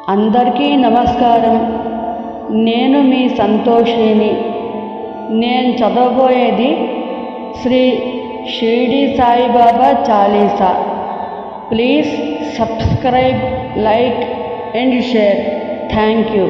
అందరికీ నమస్కారం. నేను మీ సంతోషిని. నేను చదవబోయేది Shri Shirdi Saibaba Chalisa. Please subscribe, like and share. Thank you.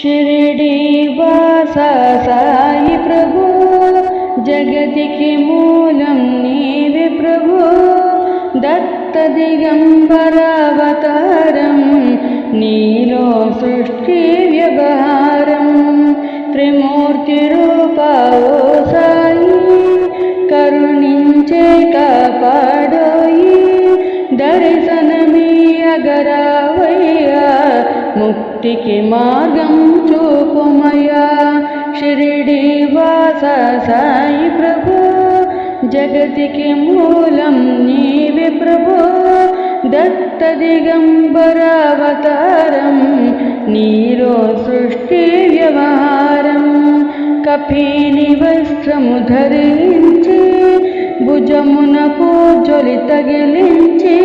Shirdi वासा साई प्रभु, जगतिकी मूलं नीवे प्रभु. दत्त दिगंबरावतारं नीलो सृष्टि व्यवहारं. त्रिमूर्ति रूपा ओ साई, करुणिंचे कापाडोई. दर्शनमीयगरावయ్యా, ముక్తికి మార్గం చూపుమయ్యా. షిరిడి వాస సాయి ప్రభు, జగతికి మూలం నీవే ప్రభు. దత్త దిగంబరావతారం నీలో సృష్టి వ్యవహారం. కఫీని వస్త్రము ధరించి, భుజమునకు జొలి తగిలించి,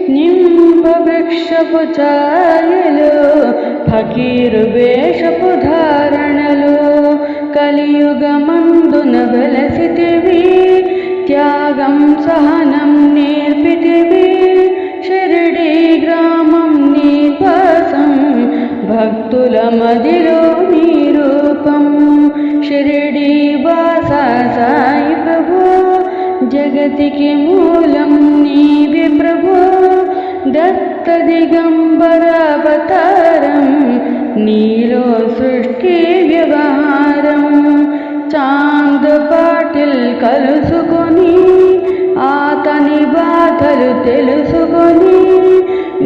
నింప వృక్షపు ఛాయలు, ఫకీరు వేషపు ధారణలు. కలియుగమందున వెలసితివి, త్యాగం సహనం నేర్పితివి. షిరిడి గ్రామం నివాసం, భక్తుల మదిలో నీ రూపం. షిరిడి వాస సాయి ప్రభు, జగతికి మూలం నీవే ప్రభు. దత్త దిగంబరావతారం నీలో సృష్టి వ్యవహారం. చాంద్ పాటిల్ కలుసుకొని, ఆతని బాధలు తెలుసుకొని,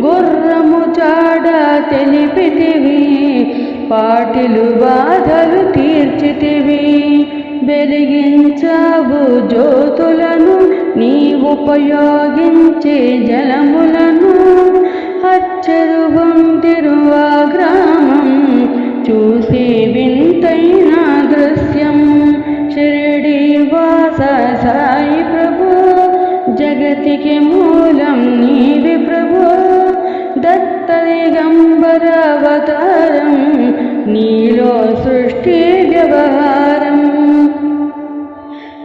గుర్రము చాడ తెలిపితివి. పాటిలు బాధలు తీర్చితివి. వెలిగించావు జ్యోతులను, నీ ఉపయోగించే జలములను. అచ్చరువం తిరువా గ్రామం, చూసి వింతైన దృశ్యం. షిరిడి వాస సాయి ప్రభు, జగతికి మూలం నీవే ప్రభు. దత్త దిగంబరావతారం నీలో సృష్టి వ్యవహారం.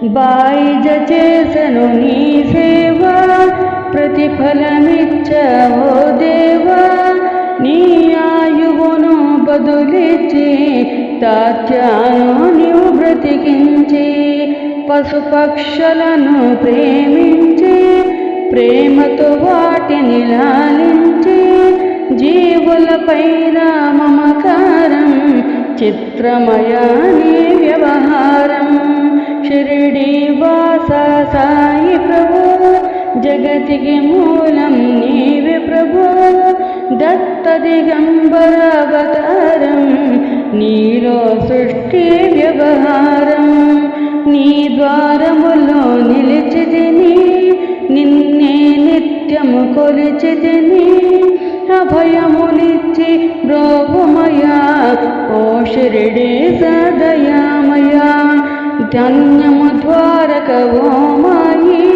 బాయిజ చేసను నీ సేవా, ప్రతిఫలమిచ్చవో దేవా. నీ ఆయువును బదులిచ్చి, తాత్యాను నీవు బ్రతికించి. పశుపక్షులను ప్రేమించి, ప్రేమతో వాటిని లాలించి. జీవులపైన మమకారం, చిత్రమయాని వ్యవహారం. షిరిడి వాస సాయి ప్రభు, జగతికి మూలం నీవే ప్రభు. దత్త దిగంబరావతారం నీలో సృష్టి వ్యవహారం. నీ ద్వారములో నిలిచితిని, నిన్నే నిత్యము కొలిచితిని. అభయమునిచ్చి బ్రోవుమయా, ఓ షిరిడి సదయామయా. ధన్యము ద్వారక ఓ మాయి,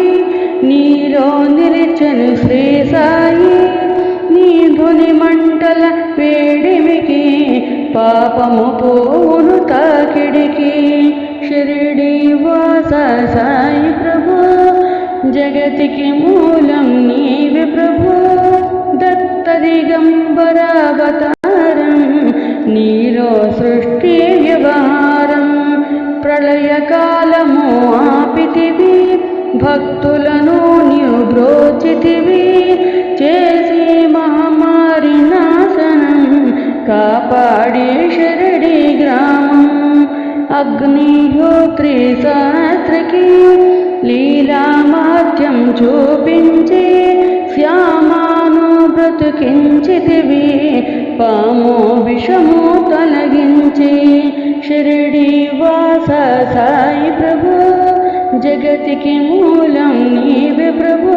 నీలో నిలిచెను శ్రీ సాయి. నీ ధుని మంటల వేడిమికి, పాపము పోవును తాకిడికి. షిరిడి వాస సాయి ప్రభు, జగతికి మూలం నీవే ప్రభు. దత్త దిగంబరావతారం నీలో సృష్టి వ్యవహారం. ప్రళయకాలము ఆపితివి, భక్తులను నీవు బ్రోచితివి. చేసి మహమ్మారి నాశనం, కాపాడి షిరిడి గ్రామం. అగ్నిహోత్రి శాస్త్రికి లీలామాత్యం చూపించి, శ్యామాను బ్రతుకించితివి. పాము విషము తొలగించి. షిరిడి వాస సాయి ప్రభు, జగతికి మూలం నీవే ప్రభు.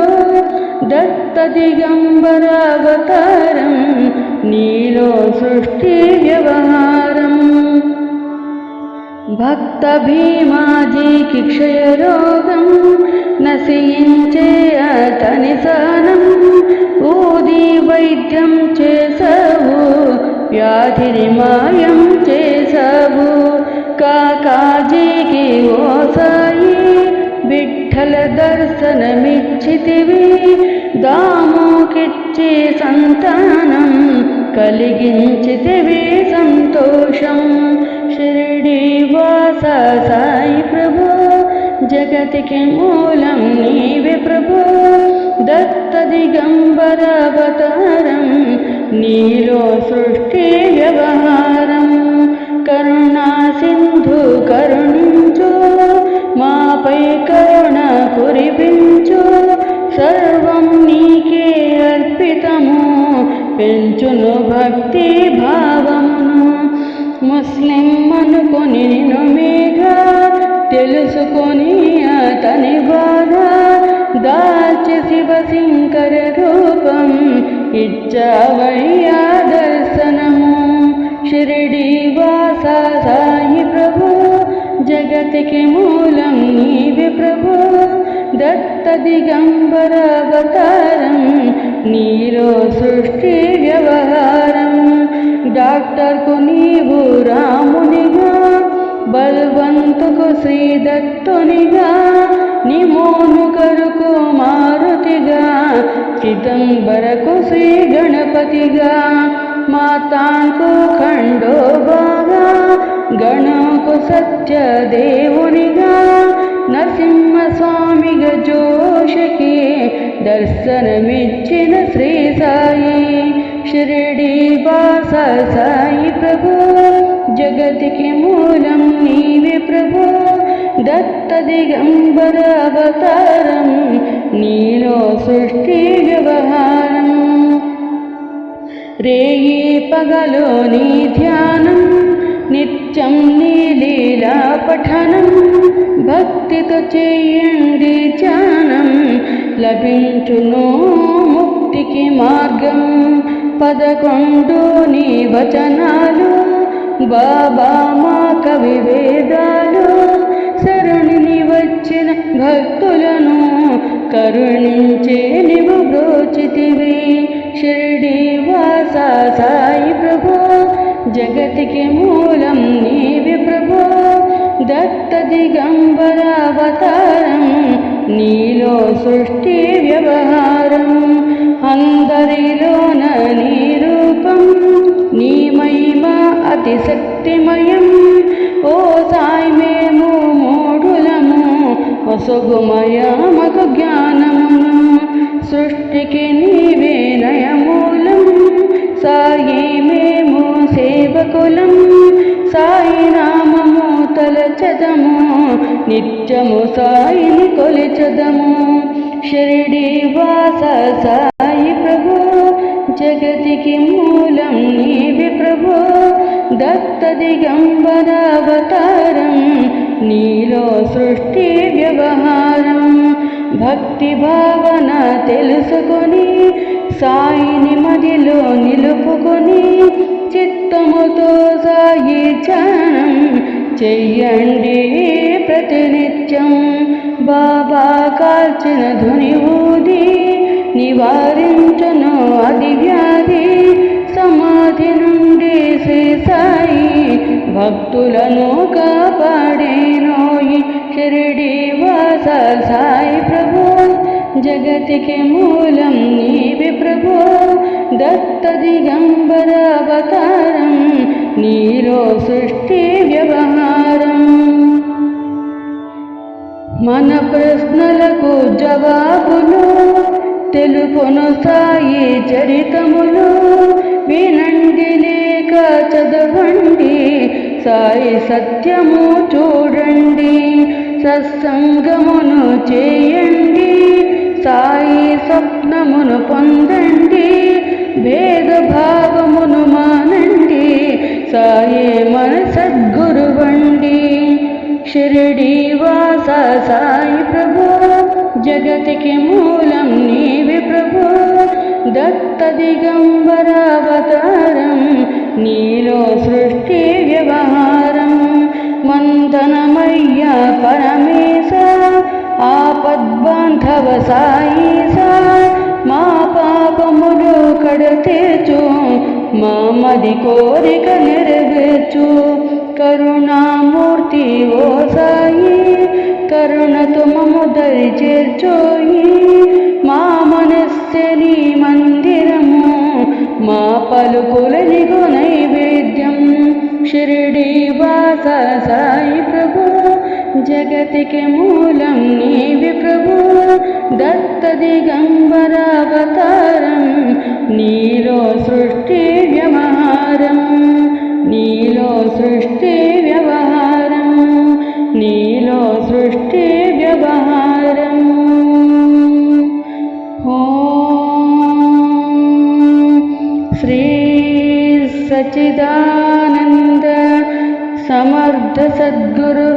దత్త దిగంబరావతారం నీలో సృష్టి వ్యవహారం. భక్త భీమాజీకి క్షయరోగం నశించే అతని సహనం ఊది వైద్యం చేసావు వ్యాధిని మాయం చేసావు కాకాజీకి ఓ సాయి విఠల దర్శనమిచ్చితివి దాముకిచ్చి సంతానం కలిగించితివి సంతోషం షిరిడి వాస సాయి ప్రభు జగతికి మూలం నీవే ప్రభు దత్త దిగంబర అవతారం నీలో సృష్టి వ్యవహారం కరుణా సింధు కరుణించు మాపై కరుణ కురిపించు సర్వం నీకే అర్పితము పెంచును భక్తి భావమును ముస్లిం అనుకొని నిన్ను మీగా తెలుసుకొని అతని బాధ దాల్చి శివశంకర రూపం ఇచ్చావయ్యా దర్శనము షిరిడి వాస సాయి ప్రభు జగతికి మూలం నీవే ప్రభు దత్త దిగంబర అవతారం నీలో సృష్టి వ్యవహారం డాక్టర్కు నీవు రామునిగా బల్వంతుకు శ్రీ దత్తునిగా నిమోను కరుకు మారుతిగా చిదంబరకు శ్రీ గణపతిగా మాతాంకు ఖండోబాగా గణకు సత్యదేవునిగా నరసింహస్వామిగా జోషికి దర్శనమిచ్చిన శ్రీ సాయి షిరిడి వాస సాయి ప్రభు జగతికి మూలం నీవే ప్రభు దత్త దిగంబర అవతారం నీలో సృష్టి వ్యవహారం రేయి పగలో నీ ధ్యానం నిత్యం నీ లీలా పఠనం భక్తితో చేయండి ధ్యానం లభించును ముక్తికి మార్గం 11 నీ వచనాలు బాబా మా కవి వేదాలు శరణిని వచ్చిన భక్తులను కరుణించే నీవు బ్రోచితివి షిరిడి వాస సాయి ప్రభు జగతికి మూలం నీవే ప్రభు దత్త దిగంబర అవతారం నీలో సృష్టి వ్యవహారం అందరిలోన నీ రూపం నీ మహిమ అతి శక్తిమయం ఓ సాయి మేము మూఢులము ఒసగుమయమకు జ్ఞానమును సృష్టికి నీవే నయమూలం సాయి మేము సేవకులం సాయి నామము తలచదము నిత్యము సాయిని కొలిచదము షిరిడి వాస సాయి ప్రభు జగతికి మూలం నీవే ప్రభు దత్త దిగంబర అవతారం నీలో సృష్టి వ్యవహారం భక్తి భావన తెలుసుకొని సాయిని మదిలో నిలుపుకొని చిత్తముతో సాయి ధ్యానం చెయ్యండి ప్రతినిత్యం బాబా కాల్చిన ధుని ఊది నివారించును అది వ్యాధి సమాధి నుండి శ్రీ సాయి భక్తులను కాపాడేనోయి షిరిడి వాస సాయి ప్రభు జగతికి మూలం నీవే ప్రభు దత్త దిగంబర అవతారం నీలో సృష్టి వ్యవహారం మన ప్రశ్నలకు జవాబులు తెలుపును సాయి చరితములు వినండి లేక చదవండి సాయి సత్యము చూడండి సత్సంగమును చేయండి సాయి స్వప్నమును పొందండి భేదభావమును మానండి సాయి మన సద్గురువండి షిరిడి వాస సాయి ప్రభు జగతికి మూలం నీవే ప్రభు దత్త దిగంబర అవతారం నీలో సృష్టి వ్యవహారం వందనమయ్య పరమేశ ఆపద్బాంధవ సాయిస మా పాపములు కడతీర్చు మా మది కోరిక నెరవేర్చు కరుణామూర్తి ఓ సాయి కరుణతో మమ్ము దరి చేర్చోయి మా మనస్సే నీ మందిరము మా పలుకులనిగు నైవేద్యం షిరిడి వాస సాయి ప్రభు జగతికి మూలం నీవి ప్రభు దత్త దిగంబరావతారం నీలో సృష్టి వ్యవహారం నీలో సృష్టి వ్యవహారం నీలో సృష్టి వ్యవహారం శ్రీ सच्चिदानंद समर्थ सद्गुरु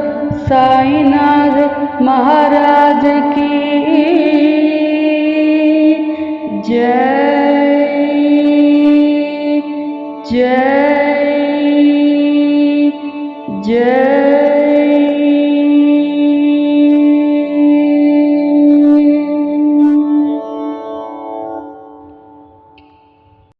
साईनाथ महाराज की जय जय जय।